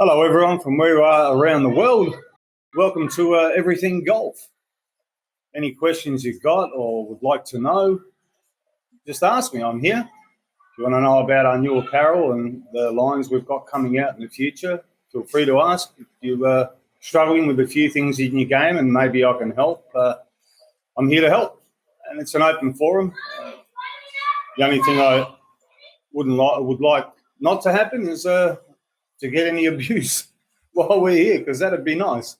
Hello, everyone from where you are around the world. Welcome to Everything Golf. Any questions you've got or would like to know, just ask me. I'm here. If you want to know about our new apparel and the lines we've got coming out in the future, feel free to ask. If you're struggling with a few things in your game and maybe I can help, I'm here to help. And it's an open forum. The only thing I would like not to happen is to get any abuse while we're here, because that'd be nice.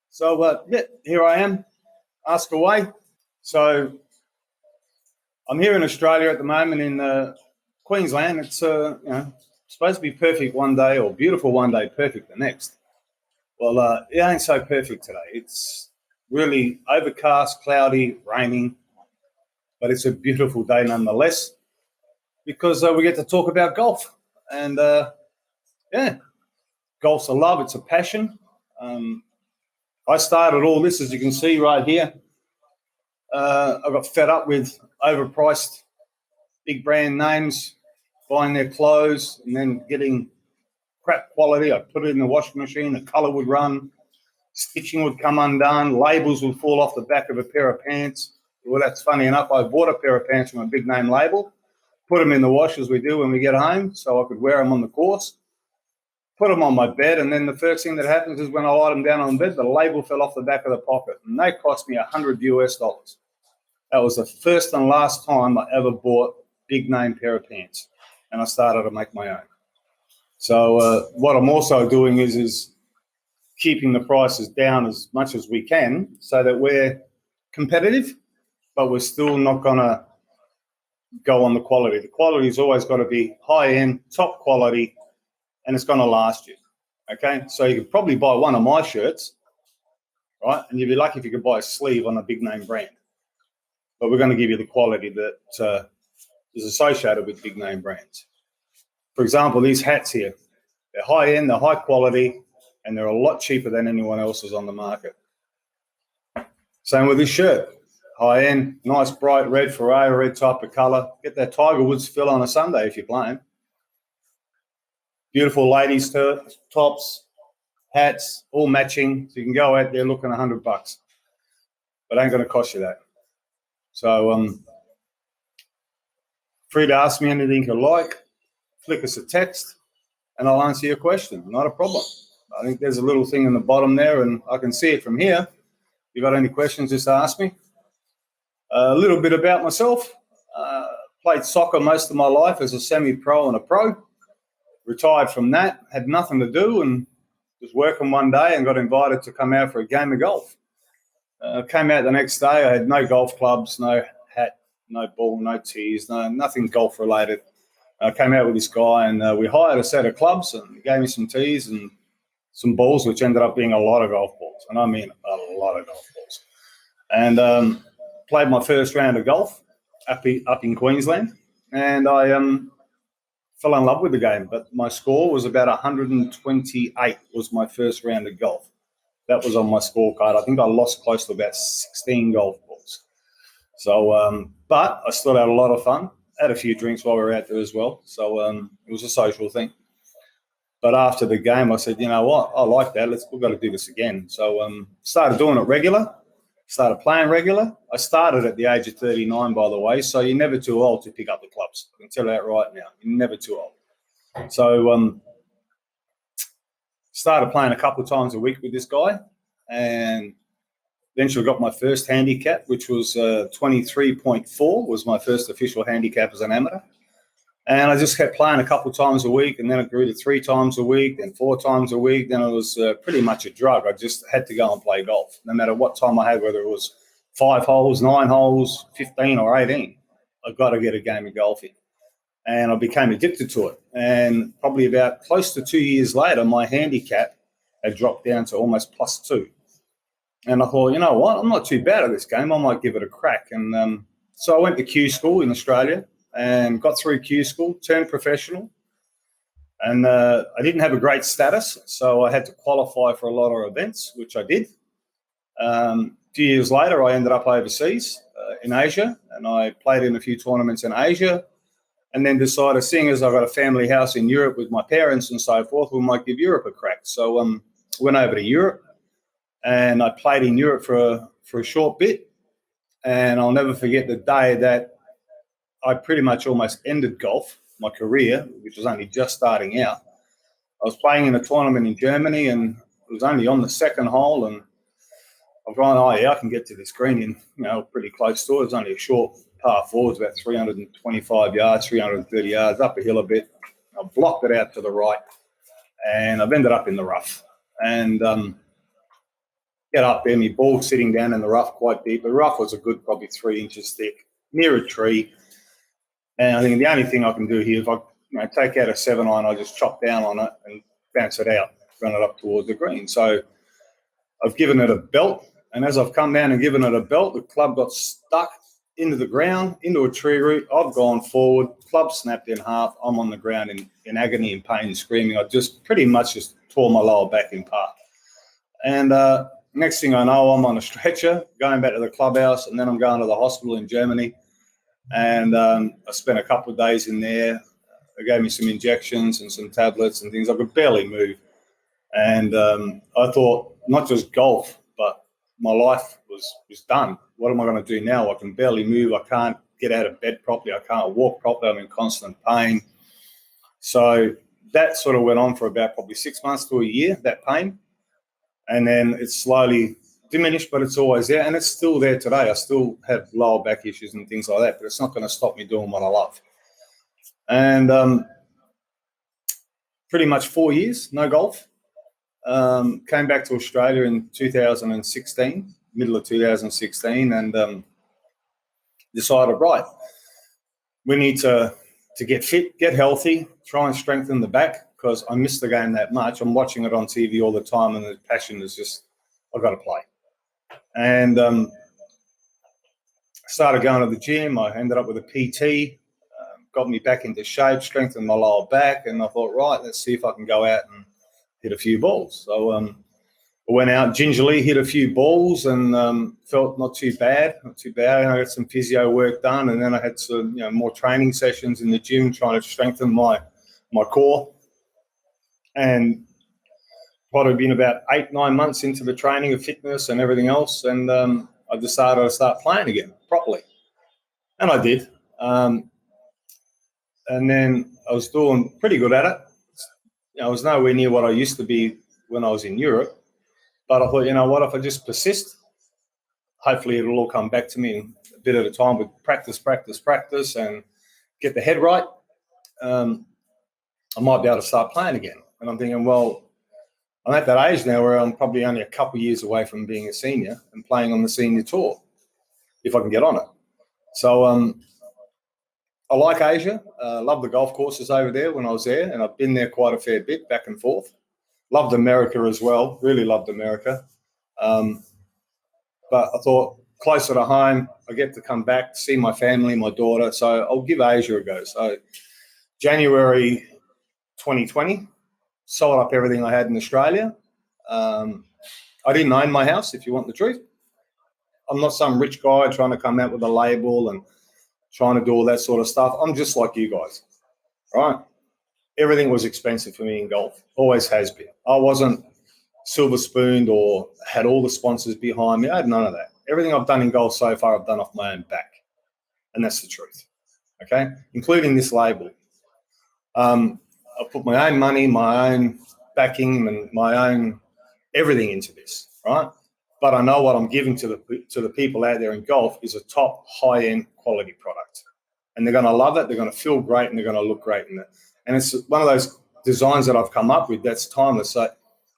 So, here I am. Ask away. So, I'm here in Australia at the moment in Queensland. It's supposed to be perfect one day, or beautiful one day, perfect the next. Well, it ain't so perfect today. It's really overcast, cloudy, raining, but it's a beautiful day nonetheless, because we get to talk about golf. And golf's a love, it's a passion. I started all this, as you can see right here. I got fed up with overpriced big brand names, buying their clothes and then getting crap quality. I put it in the washing machine, the colour would run, stitching would come undone, labels would fall off the back of a pair of pants. Well, that's funny enough. I bought a pair of pants from a big name label, put them in the wash as we do when we get home so I could wear them on the course. Put them on my bed, and then the first thing that happens is when I lie them down on the bed, the label fell off the back of the pocket, and they cost me $100 US. That was the first and last time I ever bought a big name pair of pants, and I started to make my own. So what I'm also doing is keeping the prices down as much as we can so that we're competitive, but we're still not going to go on the quality. The quality's always got to be high-end, top quality, and it's going to last you, okay? So you could probably buy one of my shirts, right? And you'd be lucky if you could buy a sleeve on a big-name brand. But we're going to give you the quality that is associated with big-name brands. For example, these hats here, they're high-end, they're high quality, and they're a lot cheaper than anyone else's on the market. Same with this shirt. High-end, nice bright red, Ferrari red type of colour. Get that Tiger Woods feel on a Sunday if you're playing. Beautiful ladies' tops, hats, all matching. So you can go out there looking $100, but ain't going to cost you that. So free to ask me anything you like. Flick us a text, and I'll answer your question. Not a problem. I think there's a little thing in the bottom there, and I can see it from here. If you got any questions, just ask me. A little bit about myself. Played soccer most of my life as a semi-pro and a pro. Retired from that, had nothing to do, and was working one day and got invited to come out for a game of golf. Came out the next day. I had no golf clubs, no hat, no ball, no tees, nothing golf related. I came out with this guy, and we hired a set of clubs, and he gave me some tees and some balls, which ended up being a lot of golf balls, and I mean a lot of golf balls. And played my first round of golf up in Queensland, and I fell in love with the game, but my score was about 128 was my first round of golf. That was on my scorecard. I think I lost close to about 16 golf balls. So, but I still had a lot of fun. Had a few drinks while we were out there as well. So it was a social thing. But after the game, I said, you know what? I like that. We've got to do this again. So started doing it regular. Started playing regular. I started at the age of 39, by the way, so you're never too old to pick up the clubs. I can tell you that right now. You're never too old. So started playing a couple of times a week with this guy, and eventually got my first handicap, which was 23.4, was my first official handicap as an amateur. And I just kept playing a couple of times a week, and then it grew to 3 times a week, then 4 times a week. Then it was pretty much a drug. I just had to go and play golf, no matter what time I had, whether it was 5 holes, 9 holes, 15 or 18. I've got to get a game of golf in. And I became addicted to it. And probably about close to 2 years later, my handicap had dropped down to almost +2. And I thought, you know what, I'm not too bad at this game. I might give it a crack. And so I went to Q school in Australia and got through Q school, turned professional. And I didn't have a great status, so I had to qualify for a lot of events, which I did. A few years later, I ended up overseas in Asia, and I played in a few tournaments in Asia. and then decided, seeing as I've got a family house in Europe with my parents and so forth, we might give Europe a crack. So went over to Europe, and I played in Europe for a short bit. And I'll never forget the day that I pretty much almost ended golf, my career, which was only just starting out. I was playing in a tournament in Germany, and it was only on the second hole, and I've gone, oh yeah, I can get to this green in, pretty close to it. It's only a short par four. It's about 325 yards, 330 yards, up a hill a bit. I blocked it out to the right, and I've ended up in the rough. And get up there, my ball sitting down in the rough quite deep. The rough was a good probably 3 inches thick, near a tree. And I think the only thing I can do here, if I take out a 7-iron, I just chop down on it and bounce it out, run it up towards the green. So I've given it a belt, and as I've come down and given it a belt, the club got stuck into the ground, into a tree root. I've gone forward, club snapped in half. I'm on the ground in agony and pain, screaming. I just pretty much just tore my lower back in part. And next thing I know, I'm on a stretcher, going back to the clubhouse, and then I'm going to the hospital in Germany. And I spent a couple of days in there. They gave me some injections and some tablets and things. I could barely move. And I thought, not just golf, but my life was done. What am I going to do now? I can barely move. I can't get out of bed properly. I can't walk properly. I'm in constant pain. So that sort of went on for about probably 6 months to a year, that pain. And then it slowly diminished, but it's always there. And it's still there today. I still have lower back issues and things like that, but it's not going to stop me doing what I love. And pretty much 4 years, no golf. Came back to Australia in 2016, middle of 2016, and decided, right, we need to get fit, get healthy, try and strengthen the back, because I miss the game that much. I'm watching it on TV all the time, and the passion is just, I've got to play. And started going to the gym. I ended up with a PT, got me back into shape, strengthened my lower back, and I thought, right, let's see if I can go out and hit a few balls. So I went out gingerly, hit a few balls, and felt not too bad. And I got some physio work done, and then I had some more training sessions in the gym, trying to strengthen my core. And probably been about 8-9 months into the training of fitness and everything else, and I decided to start playing again properly, and I did. And then I was doing pretty good at it. I was nowhere near what I used to be when I was in Europe, but I thought, what, if I just persist, hopefully it'll all come back to me in a bit at a time with practice, and get the head right. I might be able to start playing again. And I'm thinking, well, I'm at that age now where I'm probably only a couple of years away from being a senior and playing on the senior tour, if I can get on it. So I like Asia. Love the golf courses over there when I was there, and I've been there quite a fair bit, back and forth. Loved America as well. Really loved America. But I thought, closer to home, I get to come back, see my family, my daughter. So I'll give Asia a go. So January 2020, sold up everything I had in Australia. I didn't own my house, if you want the truth. I'm not some rich guy trying to come out with a label and trying to do all that sort of stuff. I'm just like you guys, right? Everything was expensive for me in golf, always has been. I wasn't silver spooned or had all the sponsors behind me. I had none of that. Everything I've done in golf so far, I've done off my own back, and that's the truth, okay? Including this label. I put my own money, my own backing, and my own everything into this, right? But I know what I'm giving to the people out there in golf is a top, high-end quality product. And they're going to love it, they're going to feel great, and they're going to look great in it. And it's one of those designs that I've come up with that's timeless. So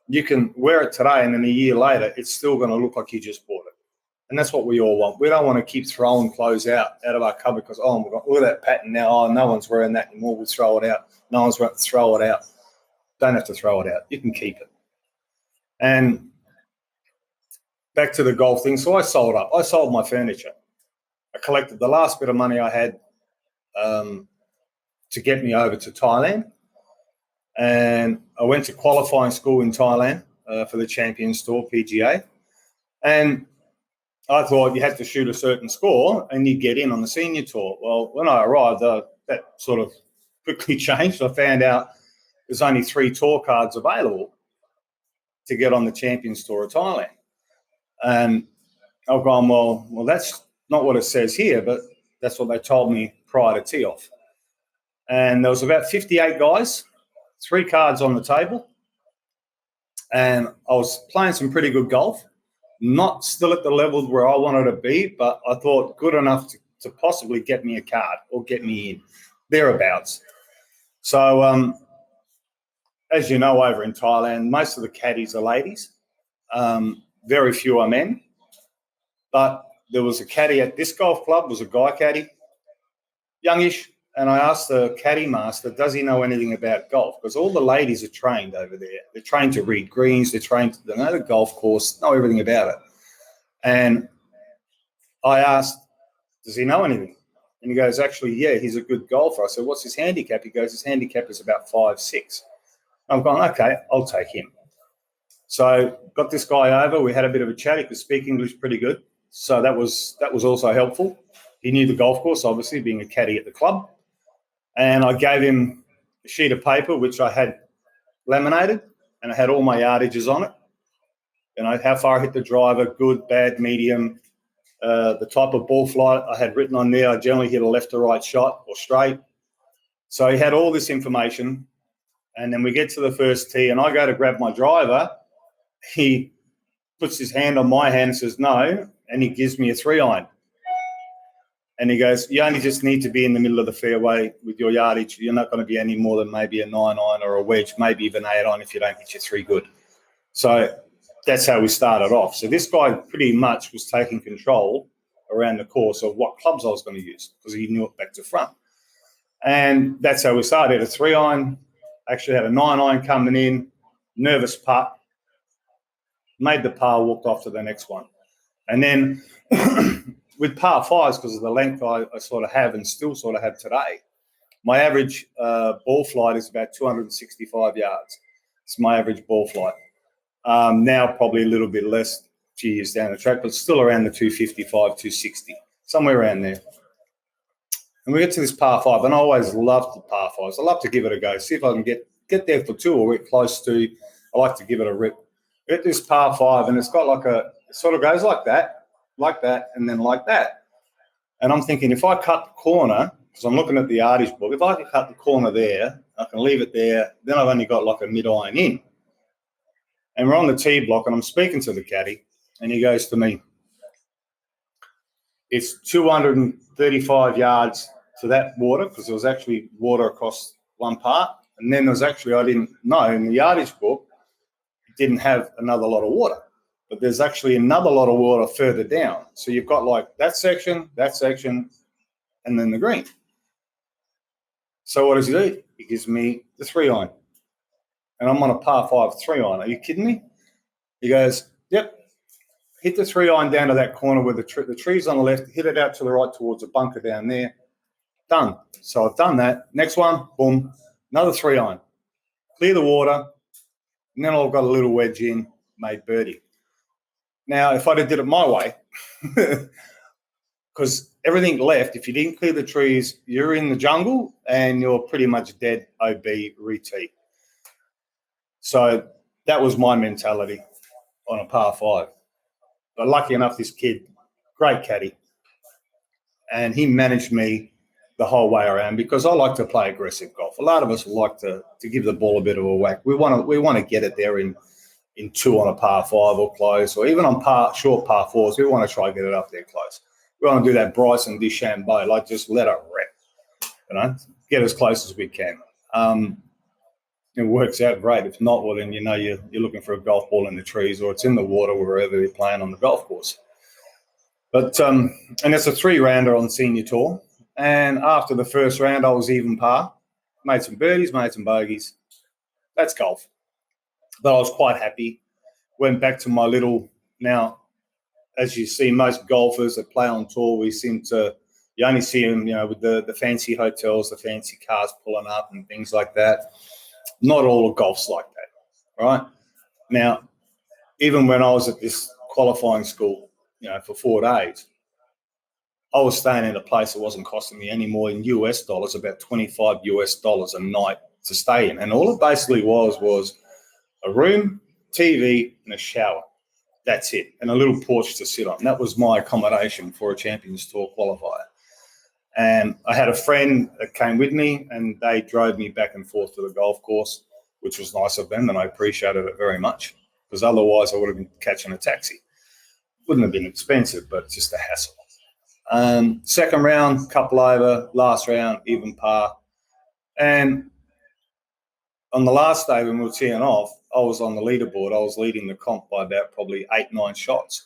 you can wear it today, and then a year later, it's still going to look like you just bought it. And that's what we all want. We don't want to keep throwing clothes out of our cupboard because, oh, look at that pattern now. Oh, no one's wearing that anymore. We'll throw it out. No one's going to throw it out. Don't have to throw it out. You can keep it. And back to the golf thing. So I sold up. I sold my furniture. I collected the last bit of money I had to get me over to Thailand. And I went to qualifying school in Thailand for the Champions Tour, PGA. And I thought you had to shoot a certain score and you get in on the senior tour. Well, when I arrived, that sort of quickly changed. I found out there's only 3 tour cards available to get on the Champions Tour of Thailand. And I've gone, well, that's not what it says here, but that's what they told me prior to tee-off. And there was about 58 guys, 3 cards on the table. And I was playing some pretty good golf. Not still at the level where I wanted to be, but I thought good enough to possibly get me a card or get me in, thereabouts. So, as you know, over in Thailand, most of the caddies are ladies. Very few are men. But there was a caddy at this golf club, was a guy caddy, youngish, and I asked the caddy master, does he know anything about golf? Because all the ladies are trained over there. They're trained to read greens. They're trained to know the golf course, know everything about it. And I asked, does he know anything? And he goes, actually, yeah, he's a good golfer. I said, what's his handicap? He goes, his handicap is about 5-6. I'm going, okay, I'll take him. So got this guy over. We had a bit of a chat. He could speak English pretty good. So that was also helpful. He knew the golf course, obviously, being a caddy at the club. And I gave him a sheet of paper, which I had laminated, and I had all my yardages on it. And how far I hit the driver, good, bad, medium, the type of ball flight I had written on there. I generally hit a left to right shot or straight. So he had all this information. And then we get to the first tee, and I go to grab my driver. He puts his hand on my hand and says, no, and he gives me a 3-iron. And he goes, you only just need to be in the middle of the fairway with your yardage. You're not going to be any more than maybe a 9-iron or a wedge, maybe even 8-iron if you don't hit your 3 good. So that's how we started off. So this guy pretty much was taking control around the course of what clubs I was going to use because he knew it back to front. And that's how we started. A 3-iron, actually had a 9-iron coming in, nervous putt, made the par, walked off to the next one. And then with par 5s, because of the length I sort of have and still sort of have today, my average ball flight is about 265 yards. It's my average ball flight. Now probably a little bit less a few years down the track, but still around the 255, 260, somewhere around there. And we get to this par 5, and I always loved the par 5s. I love to give it a go, see if I can get there for 2 or get close to. I like to give it a rip. Get this par 5, and it's got it sort of goes like that, and then like that. And I'm thinking, if I cut the corner, because I'm looking at the yardage book, if I can cut the corner there, I can leave it there, then I've only got like a mid-iron in. And we're on the tee block, and I'm speaking to the caddy, and he goes to me, it's 235 yards to that water, because there was actually water across one part. And then there was actually, I didn't know, in the yardage book, it didn't have another lot of water. But there's actually another lot of water further down. So you've got like that section, and then the green. So what does he do? He gives me the 3-iron. And I'm on a par 5 3-iron. Are you kidding me? He goes, yep. Hit the 3-iron down to that corner where the tree's on the left. Hit it out to the right towards a bunker down there. Done. So I've done that. Next one, boom, another 3-iron. Clear the water. And then I've got a little wedge in, made birdie. Now, if I'd have did it my way, because everything left, if you didn't clear the trees, you're in the jungle and you're pretty much dead OB re-tee. So that was my mentality on a par 5. But lucky enough, this kid, great caddy, and he managed me the whole way around because I like to play aggressive golf. A lot of us like to give the ball a bit of a whack. We want to get it there in 2 on a par 5 or close, or even on short par 4s. We want to try and get it up there close. We want to do that Bryson DeChambeau, like just let it rip, get as close as we can. It works out great. If not, well, then you're looking for a golf ball in the trees or it's in the water wherever you're playing on the golf course. But and it's a 3-rounder on senior tour. And after the first round, I was even par. Made some birdies, made some bogeys. That's golf. But I was quite happy. Went back to my little. Now, as you see, most golfers that play on tour, you only see them, with the fancy hotels, the fancy cars pulling up and things like that. Not all of golf's like that, right? Now, even when I was at this qualifying school, for 4 days. I was staying in a place that wasn't costing me any more in US dollars, about $25 US a night to stay in. And all it basically was a room, TV, and a shower. That's it. And a little porch to sit on. That was my accommodation for a Champions Tour qualifier. And I had a friend that came with me, and they drove me back and forth to the golf course, which was nice of them, and I appreciated it very much, because otherwise I would have been catching a taxi. Wouldn't have been expensive, but just a hassle. Second round, couple over. Last round, even par. And on the last day when we were teeing off, I was on the leaderboard. I was leading the comp by about probably 8-9 shots.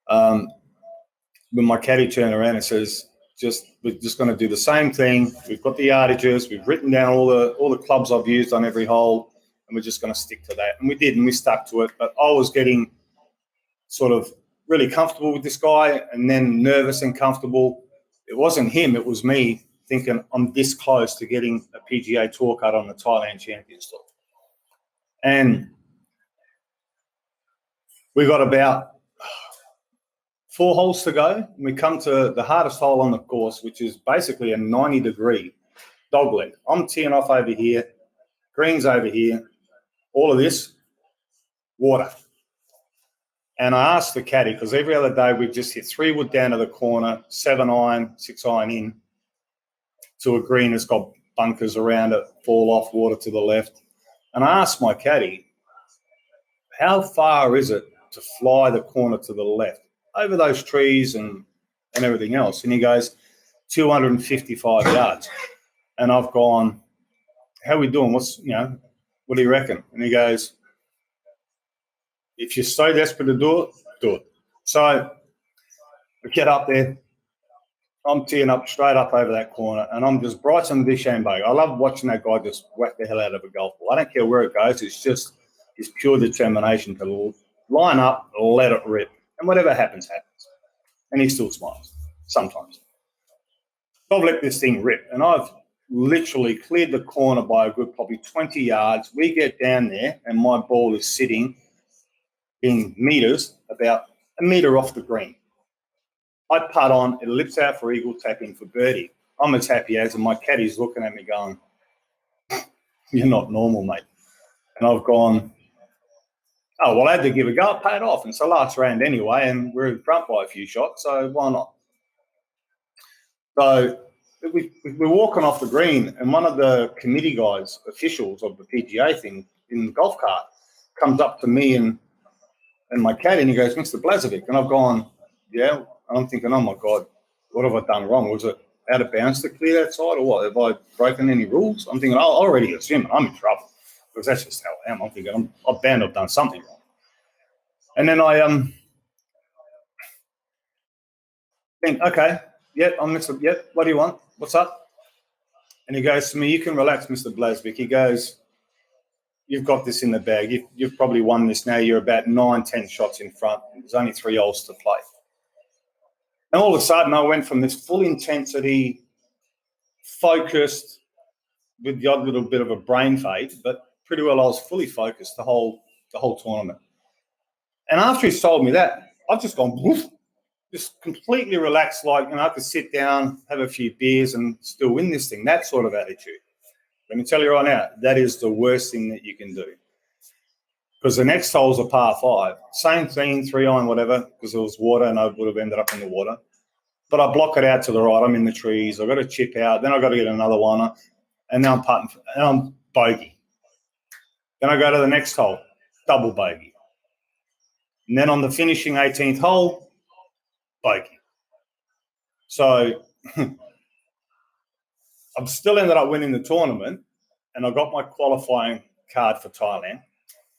When my caddy turned around and says, we're just going to do the same thing. We've got the yardages. We've written down all the clubs I've used on every hole, and we're just going to stick to that. And we did, and we stuck to it. But I was getting sort of really comfortable with this guy, and then nervous and comfortable. It wasn't him. It was me thinking I'm this close to getting a PGA Tour cut on the Thailand Champions Tour. And we got about 4 holes to go, and we come to the hardest hole on the course, which is basically a 90-degree dogleg. I'm teeing off over here, greens over here, all of this, water. And I asked the caddy, because every other day we'd just hit 3-wood down to the corner, 7-iron, 6-iron in to a green that's got bunkers around it, fall off, water to the left. And I asked my caddy, how far is it to fly the corner to the left over those trees and everything else? And he goes, 255 yards. And I've gone, how are we doing? What do you reckon? And he goes, if you're so desperate to do it. So we get up there. I'm teeing up straight up over that corner, and I'm just Bryson DeChambeau. I love watching that guy just whack the hell out of a golf ball. I don't care where it goes. It's just his pure determination to line up, let it rip. And whatever happens, happens. And he still smiles sometimes. So I've let this thing rip, and I've literally cleared the corner by a good probably 20 yards. We get down there, and my ball is sitting in meters, about a meter off the green. I putt on, it lips out for eagle, tap in for birdie. I'm as happy as, and my caddy's looking at me going, you're not normal, mate. And I've gone, oh, well, I had to give a go. I paid off. And it's the last round anyway, and we're in front by a few shots, so why not? So we're walking off the green, and one of the committee guys, officials of the PGA thing in the golf cart, comes up to me and my caddy, and he goes, Mr. Blazevic. And I've gone, yeah. And I'm thinking, oh, my God, what have I done wrong? Was it out of bounds to clear that side, or what? Have I broken any rules? I'm thinking, I already assume I'm in trouble, because that's just how I am. I'm thinking, I'm bound to have done something wrong. And then I think, okay, I'm Mr. Yep, what do you want? What's up? And he goes to me, you can relax, Mr. Blazevic. He goes, you've got this in the bag. You've probably won this now. You're about 9-10 shots in front. There's only 3 holes to play. And all of a sudden, I went from this full intensity, focused, with the odd little bit of a brain fade, but pretty well I was fully focused the whole tournament. And after he's told me that, I've just gone, woof, just completely relaxed, like, I could sit down, have a few beers, and still win this thing. That sort of attitude. Let me tell you right now, that is the worst thing that you can do. Because the next hole's a par 5. Same thing, 3-iron, whatever, because there was water and I would have ended up in the water. But I block it out to the right. I'm in the trees. I've got to chip out. Then I've got to get another one. And now I'm putting, and I'm bogey. Then I go to the next hole, double bogey. And then on the finishing 18th hole, bogey. So I've still ended up winning the tournament, and I got my qualifying card for Thailand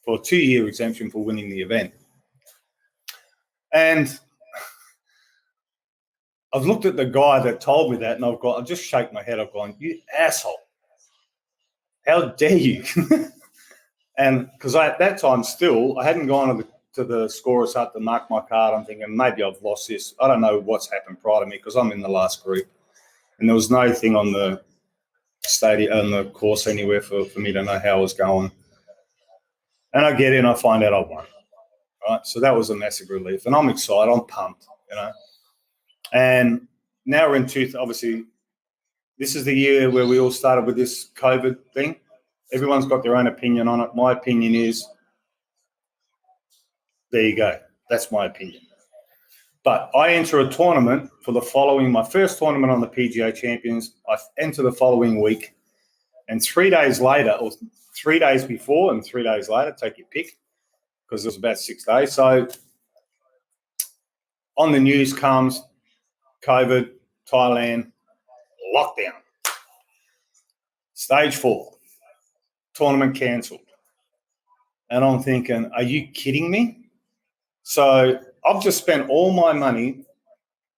for a 2-year exemption for winning the event. And I've looked at the guy that told me that, and I've just shaken my head. I've gone, you asshole. How dare you? And because at that time still, I hadn't gone to the scorer's hut to mark my card. I'm thinking, maybe I've lost this. I don't know what's happened prior to me, because I'm in the last group. And there was no thing on the stadium, on the course anywhere for me to know how I was going. And I get in, I find out I won. right? So that was a massive relief, and I'm excited. I'm pumped, you know. And now we're in obviously, this is the year where we all started with this COVID thing. Everyone's got their own opinion on it. My opinion is, there you go. That's my opinion. But I enter a tournament for my first tournament on the PGA Champions. I enter the following week. And 3 days later, or 3 days before and 3 days later, take your pick, because it was about 6 days. So on the news comes COVID, Thailand, lockdown. Stage 4, tournament cancelled. And I'm thinking, are you kidding me? So I've just spent all my money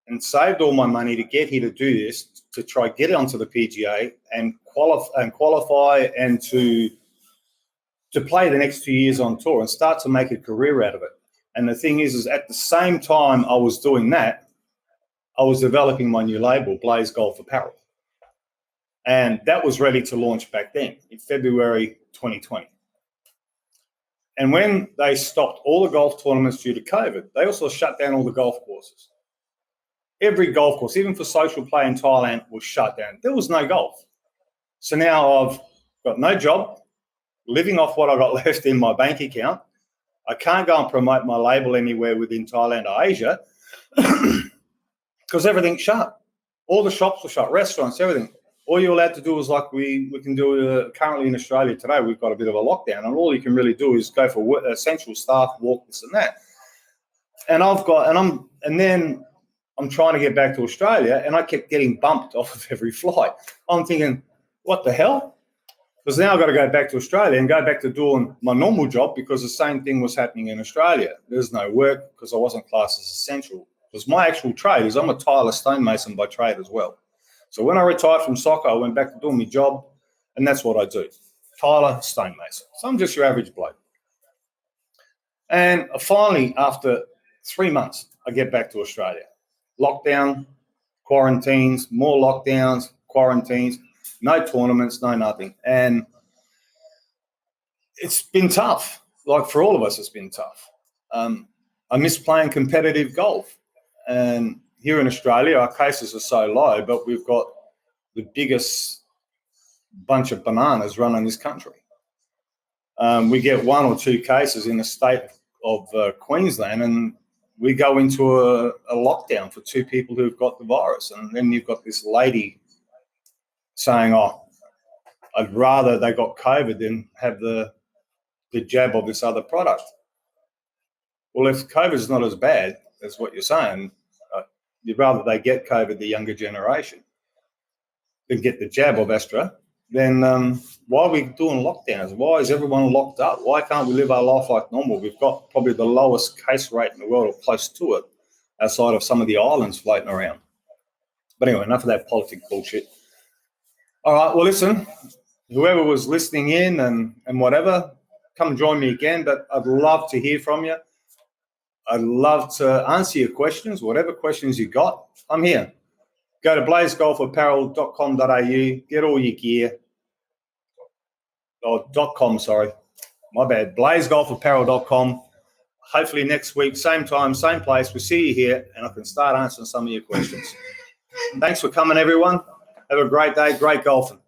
and saved all my money to get here to do this, to try get it onto the PGA and qualify and to play the next 2 years on tour and start to make a career out of it. And the thing is at the same time I was doing that, I was developing my new label, Blaze Golf Apparel. And that was ready to launch back then in February 2020. And when they stopped all the golf tournaments due to COVID, they also shut down all the golf courses. Every golf course, even for social play in Thailand, was shut down. There was no golf. So now I've got no job, living off what I got left in my bank account. I can't go and promote my label anywhere within Thailand or Asia because everything's shut. All the shops are shut, restaurants, everything. All you're allowed to do is like we can do currently in Australia today. We've got a bit of a lockdown, and all you can really do is go for essential staff, walk this and that. And then I'm trying to get back to Australia, and I kept getting bumped off of every flight. I'm thinking, what the hell? Because now I've got to go back to Australia and go back to doing my normal job, because the same thing was happening in Australia. There's no work because I wasn't classed as essential. Because my actual trade is I'm a tile stonemason by trade as well. So when I retired from soccer, I went back to doing my job, and that's what I do, tiler, stonemason. So I'm just your average bloke. And finally, after 3 months, I get back to Australia. Lockdown, quarantines, more lockdowns, quarantines, no tournaments, no nothing. And it's been tough. Like for all of us, it's been tough. I miss playing competitive golf. And here in Australia, our cases are so low, but we've got the biggest bunch of bananas running this country. We get 1 or 2 cases in the state of Queensland, and we go into a lockdown for 2 people who've got the virus. And then you've got this lady saying, oh, I'd rather they got COVID than have the jab of this other product. Well, if COVID's not as bad as what you're saying, you'd rather they get COVID, the younger generation, than get the jab of Astra, then why are we doing lockdowns? Why is everyone locked up? Why can't we live our life like normal? We've got probably the lowest case rate in the world, or close to it, outside of some of the islands floating around. But anyway, enough of that politic bullshit. All right, well, listen, whoever was listening in and whatever, come join me again, but I'd love to hear from you. I'd love to answer your questions, whatever questions you got. I'm here. Go to blazegolfapparel.com.au, get all your gear. Oh, .com, sorry. My bad. blazegolfapparel.com. Hopefully next week, same time, same place, we'll see you here, and I can start answering some of your questions. Thanks for coming, everyone. Have a great day. Great golfing.